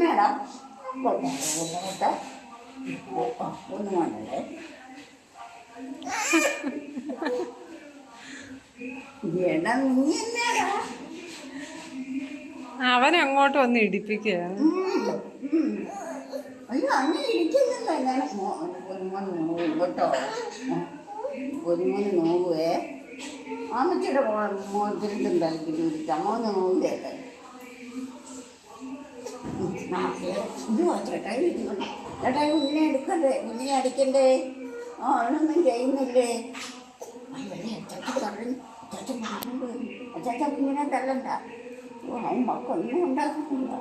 മേടം ഒന്നും വേണ്ടല്ലേ. അവൻ അങ്ങോട്ട് വന്ന് ഇടിപ്പിക്കുക. അയ്യോ അങ്ങനെ ഇരിക്കുന്നില്ല. ഞാൻ ഒരുമോന് നോവും കേട്ടോ, ഒരുമോന് നോവുവേ. അമ്മച്ചിയുടെ മോതിരിട്ടും തലക്കിട്ട് ചമ്മോന്ന് നോവില്ലേ. ചേട്ടായി ചേട്ടായി കുഞ്ഞിനെ എടുക്കണ്ടേ, കുഞ്ഞിനെ അടിക്കണ്ടേ? ആ അവനൊന്നും ചെയ്യുന്നില്ലേ? അച്ചാച്ച കുഞ്ഞിനെ തല്ലണ്ട. അവൻ മക്കൊന്നും ഉണ്ടാക്കുന്നില്ല.